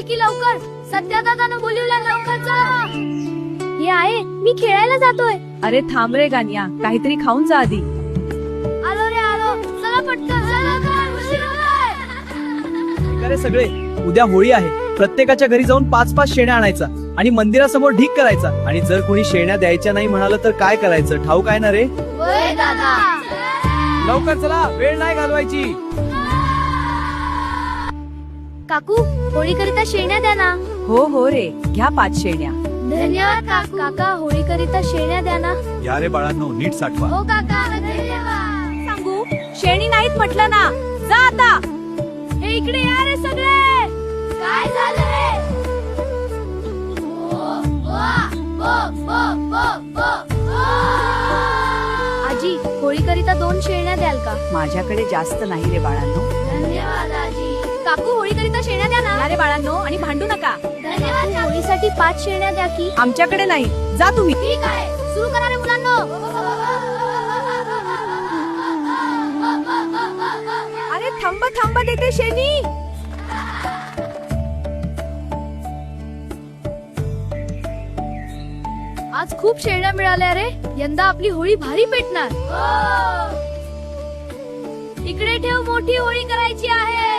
की लवकर. सध्या दादानं बोलवलं, लवकर चला. हे आहे, मी खेळायला जातोय. अरे थांब रे गानिया, काहीतरी खाऊन जा आधी. आलो रे आलो. चला पटकन, चला काय उशीर होतोय. अरे सगळे, उद्या होळी आहे. प्रत्येकाच्या घरी जाऊन 5-5 शेण्या आणायचा आणि मंदिरासमोर ढीक करायचा. आणि जर कोणी शेण्या द्यायच्या नाही म्हणालं तर काय करायचं, ठाऊक आहे ना रे? होय दादा. लवकर चला, वेळ नाही घालवायची. काकू, होळीकरिता शेण्या द्या ना. हो हो रे, घ्या 5 शेण्या. धन्यवाद काकू. काका, होळीकरिता शेण्या द्या ना. या रे बाळांनो, नीट साठवा. हो काका, धन्यवाद. सांगू, शेणी नाहीत म्हटलं ना. जा आता. हे इकडे या रे सगळे. काय झालं रे? आजी, होळीकरिता 2 शेण्या द्याल का? माझ्याकडे जास्त नाही रे बाळांनो. धन्यवाद आजी. काकू, होळीकरिता शेण्या द्या ना. अरे बाळांनो, आणि भांडू नका. धन्यवाद. होळीसाठी 5 शेण्या द्या की. आमच्याकडे नाही, जा तुम्ही. ठीक आहे, सुरू करा रे मुलांनो. अरे थांब थांब, देते शेणी. आज खूप शेण्या मिळाल्या रे. यंदा आपली होळी भारी पेटणार. इकडे ठेव, मोठी होळी करायची आहे.